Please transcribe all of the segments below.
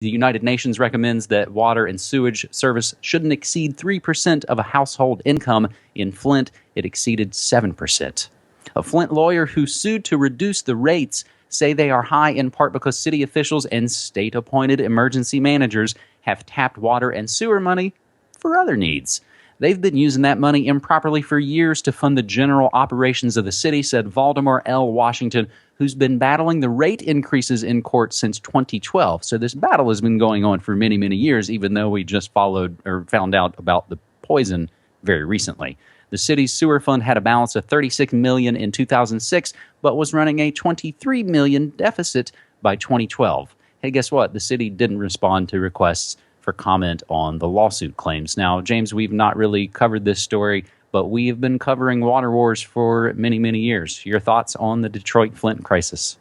The United Nations recommends that water and sewage service shouldn't exceed 3% of a household income. In Flint, it exceeded 7%. A Flint lawyer who sued to reduce the rates say they are high in part because city officials and state-appointed emergency managers have tapped water and sewer money for other needs. They've been using that money improperly for years to fund the general operations of the city, said Valdemar L. Washington, who's been battling the rate increases in court since 2012. So this battle has been going on for many, many years, even though we just found out about the poison very recently. The city's sewer fund had a balance of $36 million in 2006, but was running a $23 million deficit by 2012. Hey, guess what? The city didn't respond to requests for comment on the lawsuit claims. Now, James, we've not really covered this story, but we have been covering water wars for many, many years. Your thoughts on the Detroit-Flint crisis?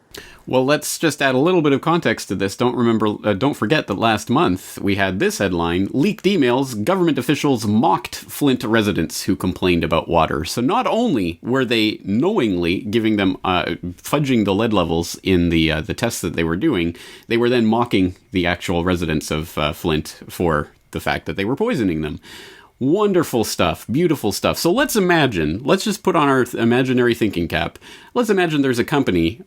Well, let's just add a little bit of context to this. Don't forget that last month we had this headline: leaked emails, government officials mocked Flint residents who complained about water. So not only were they knowingly giving them, fudging the lead levels in the tests that they were doing, they were then mocking the actual residents of Flint for the fact that they were poisoning them. Wonderful stuff. Beautiful stuff. So let's just put on our imaginary thinking cap. Let's imagine there's a company,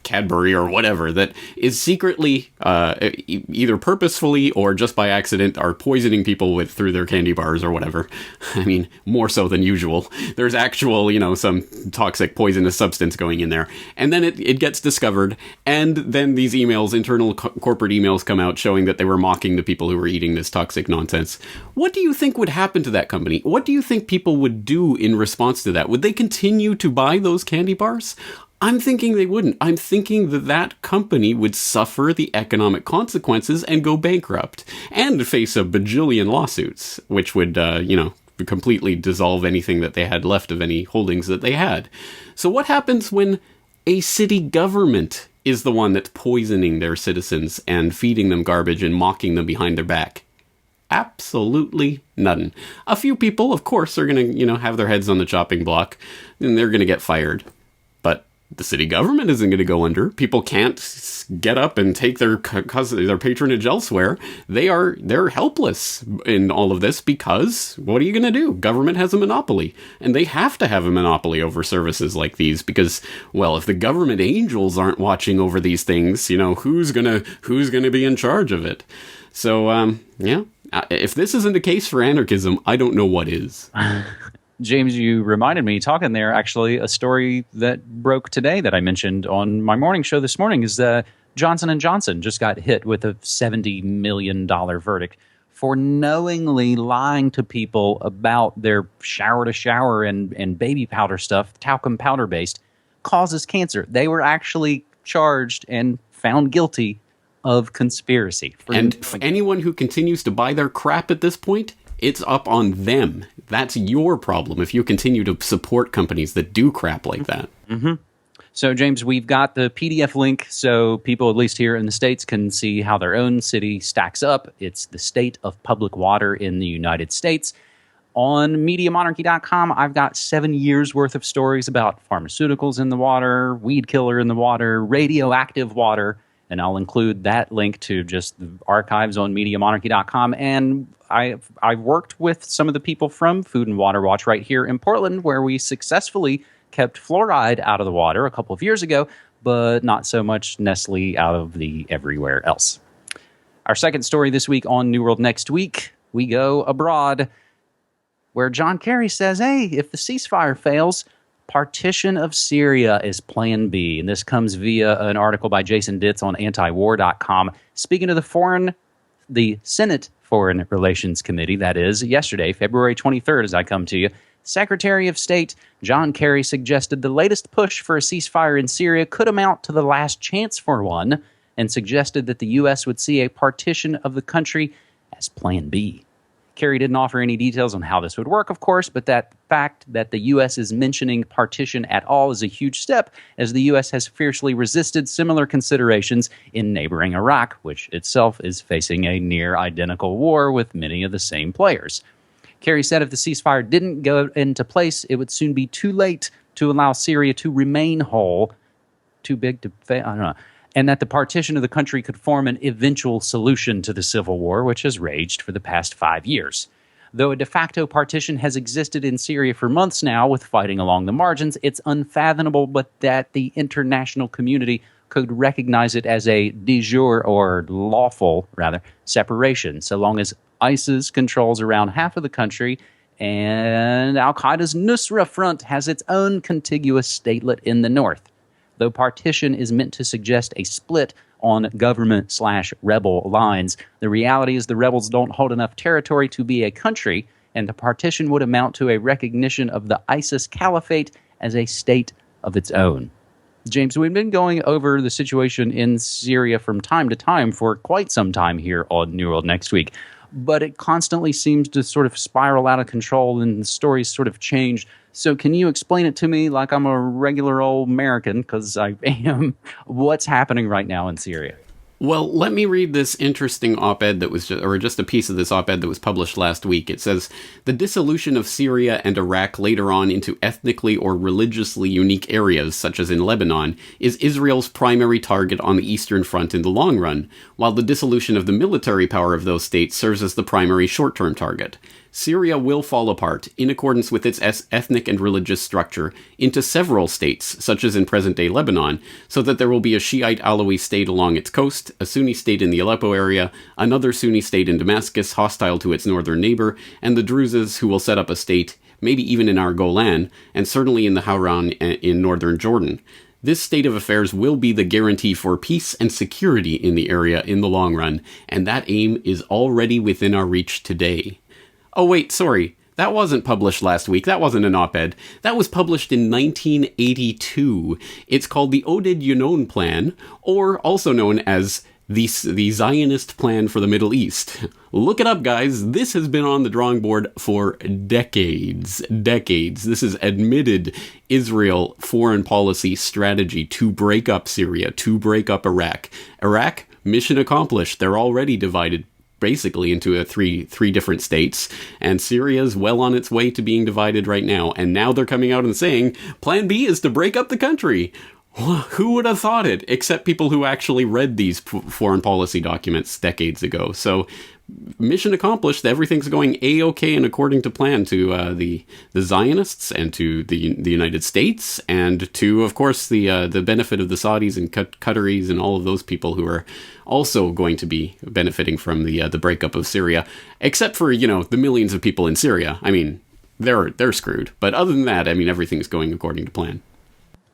Cadbury or whatever, that is secretly, either purposefully or just by accident, are poisoning people through their candy bars or whatever. I mean, more so than usual. There's actual, some toxic poisonous substance going in there. And then it gets discovered, and then these emails, internal corporate emails, come out showing that they were mocking the people who were eating this toxic nonsense. What do you think would happen to that company? What do you think people would do in response to that? Would they continue to buy those candy bars? I'm thinking they wouldn't. I'm thinking that company would suffer the economic consequences and go bankrupt and face a bajillion lawsuits, which would, completely dissolve anything that they had left of any holdings that they had. So what happens when a city government is the one that's poisoning their citizens and feeding them garbage and mocking them behind their back? Absolutely none. A few people, of course, are going to, have their heads on the chopping block, and they're going to get fired. But the city government isn't going to go under. People can't get up and take their patronage elsewhere. They're helpless in all of this because what are you going to do? Government has a monopoly, and they have to have a monopoly over services like these because, well, if the government angels aren't watching over these things, who's gonna be in charge of it? So, if this isn't a case for anarchism, I don't know what is. James, you reminded me, talking there, actually, a story that broke today that I mentioned on my morning show this morning is Johnson & Johnson just got hit with a $70 million verdict for knowingly lying to people about their shower-to-shower and baby powder stuff, talcum powder-based, causes cancer. They were actually charged and found guilty of conspiracy. And anyone who continues to buy their crap at this point, it's up on them. That's your problem if you continue to support companies that do crap like that. Mm-hmm. So, James, we've got the PDF link so people, at least here in the States, can see how their own city stacks up. It's the state of public water in the United States. On MediaMonarchy.com, I've got 7 years' worth of stories about pharmaceuticals in the water, weed killer in the water, radioactive water, and I'll include that link to just the archives on MediaMonarchy.com. And I've worked with some of the people from Food and Water Watch right here in Portland, where we successfully kept fluoride out of the water a couple of years ago, but not so much Nestle out of the everywhere else. Our second story this week on New World Next Week, we go abroad, where John Kerry says, hey, if the ceasefire fails, partition of Syria is plan B. And this comes via an article by Jason Ditz on antiwar.com. Speaking to the Senate Foreign Relations Committee, that is, yesterday, February 23rd, as I come to you, Secretary of State John Kerry suggested the latest push for a ceasefire in Syria could amount to the last chance for one, and suggested that the U.S. would see a partition of the country as plan B. Kerry didn't offer any details on how this would work, of course, but that fact that the U.S. is mentioning partition at all is a huge step, as the U.S. has fiercely resisted similar considerations in neighboring Iraq, which itself is facing a near-identical war with many of the same players. Kerry said if the ceasefire didn't go into place, it would soon be too late to allow Syria to remain whole. Too big to fail? I don't know. and that the partition of the country could form an eventual solution to the civil war, which has raged for the past 5 years. Though a de facto partition has existed in Syria for months now, with fighting along the margins, it's unfathomable but that the international community could recognize it as a de jure, or lawful, rather, separation, so long as ISIS controls around half of the country and al-Qaeda's Nusra Front has its own contiguous statelet in the north. Though partition is meant to suggest a split on government/rebel lines, the reality is the rebels don't hold enough territory to be a country, and the partition would amount to a recognition of the ISIS caliphate as a state of its own. James, we've been going over the situation in Syria from time to time for quite some time here on New World Next Week, but it constantly seems to sort of spiral out of control and the stories sort of change. So can you explain it to me like I'm a regular old American, because I am, what's happening right now in Syria? Well, let me read this interesting op-ed that was just a piece of this op-ed that was published last week. It says, the dissolution of Syria and Iraq later on into ethnically or religiously unique areas, such as in Lebanon, is Israel's primary target on the Eastern Front in the long run, while the dissolution of the military power of those states serves as the primary short-term target. Syria will fall apart, in accordance with its ethnic and religious structure, into several states, such as in present-day Lebanon, so that there will be a Shiite Alawi state along its coast, a Sunni state in the Aleppo area, another Sunni state in Damascus hostile to its northern neighbor, and the Druzes who will set up a state, maybe even in our Golan, and certainly in the Hauran in northern Jordan. This state of affairs will be the guarantee for peace and security in the area in the long run, and that aim is already within our reach today. Oh wait, sorry, that wasn't published last week. That wasn't an op-ed. That was published in 1982. It's called the Oded Yunon Plan, or also known as the Zionist Plan for the Middle East. Look it up, guys. This has been on the drawing board for decades. This is admitted Israel foreign policy strategy to break up Syria, to break up Iraq. Iraq, mission accomplished. They're already divided basically into three different states, and Syria's well on its way to being divided right now, and now they're coming out and saying plan B is to break up the country. Who would have thought it, except people who actually read these foreign policy documents decades ago? So mission accomplished. Everything's going A-OK and according to plan to the Zionists and to the United States, and to, of course, the benefit of the Saudis and Qataris and all of those people who are also going to be benefiting from the breakup of Syria, except for, the millions of people in Syria. I mean, they're screwed. But other than that, I mean, everything's going according to plan.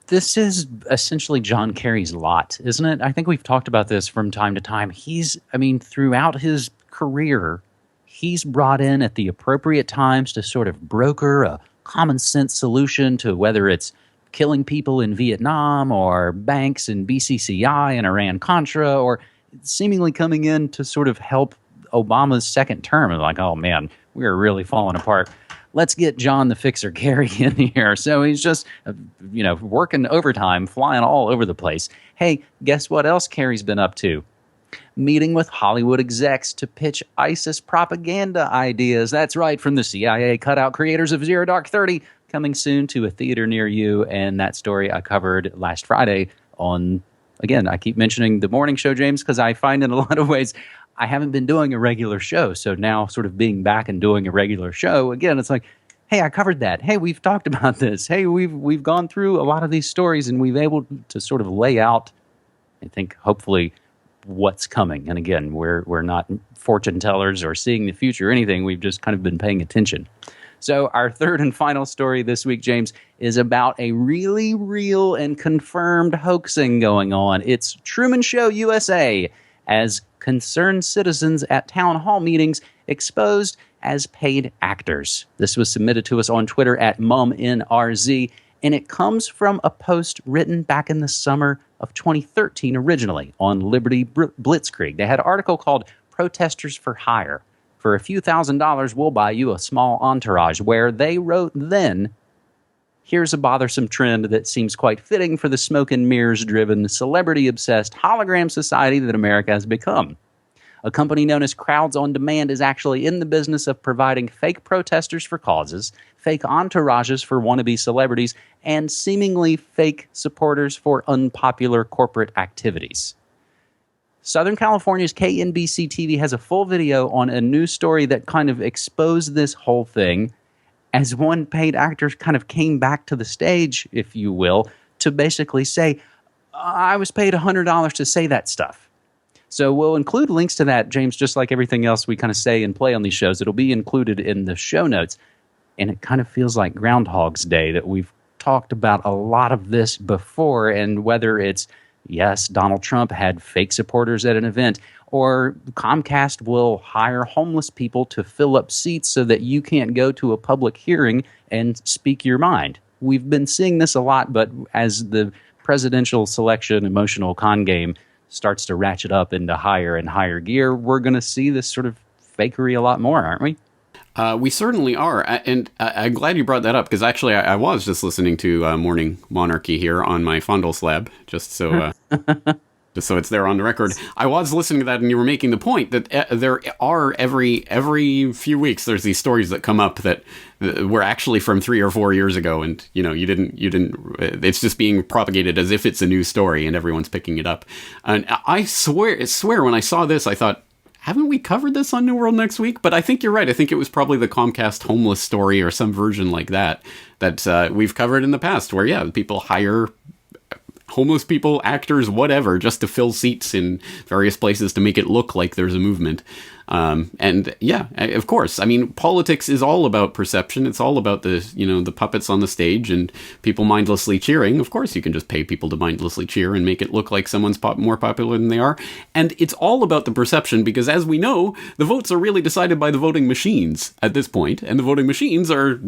This is essentially John Kerry's lot, isn't it? I think we've talked about this from time to time. Throughout his career, he's brought in at the appropriate times to sort of broker a common sense solution to whether it's killing people in Vietnam or banks in BCCI and Iran-Contra, or seemingly coming in to sort of help Obama's second term. Like, oh man, we're really falling apart. Let's get John the Fixer Kerry in here. So he's just, working overtime, flying all over the place. Hey, guess what else Kerry's been up to? Meeting with Hollywood execs to pitch ISIS propaganda ideas. That's right, from the CIA cutout creators of Zero Dark 30, coming soon to a theater near you. And that story I covered last Friday on, again, I keep mentioning the morning show, James, because I find in a lot of ways I haven't been doing a regular show. So now sort of being back and doing a regular show, again, it's like, hey, I covered that. Hey, we've talked about this. Hey, we've gone through a lot of these stories and we've able to sort of lay out, I think, hopefully, what's coming. And again, we're not fortune tellers or seeing the future or anything. We've just kind of been paying attention. So our third and final story this week, James, is about a really real and confirmed hoaxing going on. It's Truman Show USA, as concerned citizens at town hall meetings exposed as paid actors. This was submitted to us on Twitter at MumNRZ, and it comes from a post written back in the summer of 2013 originally on Liberty Blitzkrieg. They had an article called Protesters for Hire. For a few $1,000s, we'll buy you a small entourage, where they wrote then, here's a bothersome trend that seems quite fitting for the smoke and mirrors-driven, celebrity-obsessed hologram society that America has become. A company known as Crowds on Demand is actually in the business of providing fake protesters for causes, fake entourages for wannabe celebrities, and seemingly fake supporters for unpopular corporate activities. Southern California's KNBC TV has a full video on a news story that kind of exposed this whole thing, as one paid actor kind of came back to the stage, if you will, to basically say, I was paid $100 to say that stuff. So we'll include links to that, James, just like everything else we kind of say and play on these shows. It'll be included in the show notes. And it kind of feels like Groundhog's Day that we've talked about a lot of this before, and whether it's, yes, Donald Trump had fake supporters at an event, or Comcast will hire homeless people to fill up seats so that you can't go to a public hearing and speak your mind. We've been seeing this a lot, but as the presidential selection emotional con game starts to ratchet up into higher and higher gear, we're going to see this sort of fakery a lot more, aren't we? We certainly are, and I'm glad you brought that up, because actually I was just listening to Morning Monarchy here on my Fondle slab, just so it's there on the record. I was listening to that, and you were making the point that there are every few weeks there's these stories that come up that were actually from 3 or 4 years ago, and you didn't. It's just being propagated as if it's a new story, and everyone's picking it up. And I swear when I saw this, I thought, haven't we covered this on New World Next Week? But I think you're right. I think it was probably the Comcast homeless story or some version like that we've covered in the past, where, yeah, people hire homeless people, actors, whatever, just to fill seats in various places to make it look like there's a movement. And yeah, of course, I mean, politics is all about perception. It's all about the puppets on the stage and people mindlessly cheering. Of course, you can just pay people to mindlessly cheer and make it look like someone's more popular than they are. And it's all about the perception, because as we know, the votes are really decided by the voting machines at this point, and the voting machines are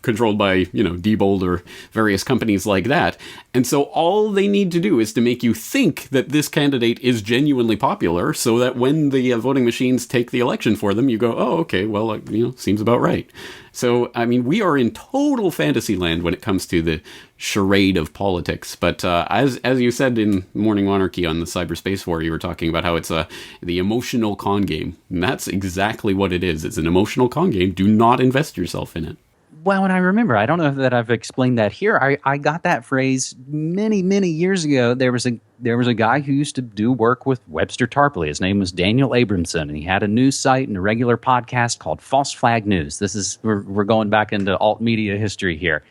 controlled by, Diebold or various companies like that. And so all they need to do is to make you think that this candidate is genuinely popular, so that when the voting machines take the election for them, you go, oh, okay, well, seems about right. So, I mean, we are in total fantasy land when it comes to the charade of politics. But as you said in Morning Monarchy on the Cyberspace War, you were talking about how it's the emotional con game. And that's exactly what it is. It's an emotional con game. Do not invest yourself in it. Well, and I remember, I don't know that I've explained that here. I got that phrase many, many years ago. There was a guy who used to do work with Webster Tarpley. His name was Daniel Abramson, and he had a news site and a regular podcast called False Flag News. We're going back into alt media history here.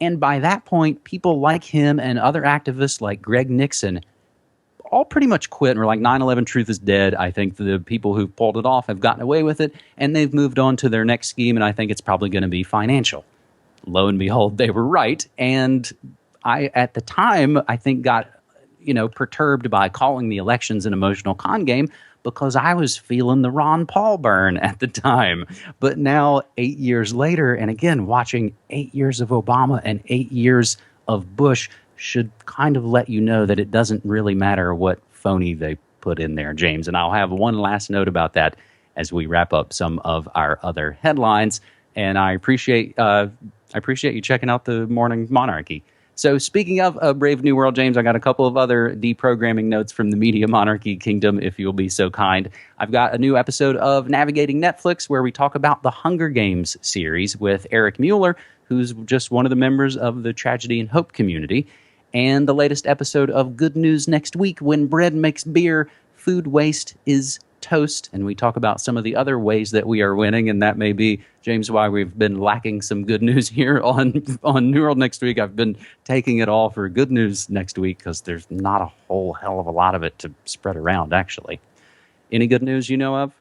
And by that point, people like him and other activists like Greg Nixon all pretty much quit and were like, 9/11 truth is dead. I think the people who pulled it off have gotten away with it, and they've moved on to their next scheme, and I think it's probably going to be financial. Lo and behold, they were right. And I, at the time, I think got, perturbed by calling the elections an emotional con game, because I was feeling the Ron Paul burn at the time. But now, 8 years later, and again, watching 8 years of Obama and 8 years of Bush should kind of let you know that it doesn't really matter what phony they put in there, James. And I'll have one last note about that as we wrap up some of our other headlines. And I appreciate you checking out the Morning Monarchy. So speaking of a Brave New World, James, I got a couple of other deprogramming notes from the Media Monarchy Kingdom, if you'll be so kind. I've got a new episode of Navigating Netflix where we talk about the Hunger Games series with Eric Mueller, who's just one of the members of the Tragedy and Hope community. And the latest episode of Good News Next Week, When Bread Makes Beer, Food Waste is Toast. And we talk about some of the other ways that we are winning. And that may be, James, why we've been lacking some good news here on New World Next Week. I've been taking it all for Good News Next Week because there's not a whole hell of a lot of it to spread around, actually. Any good news you know of?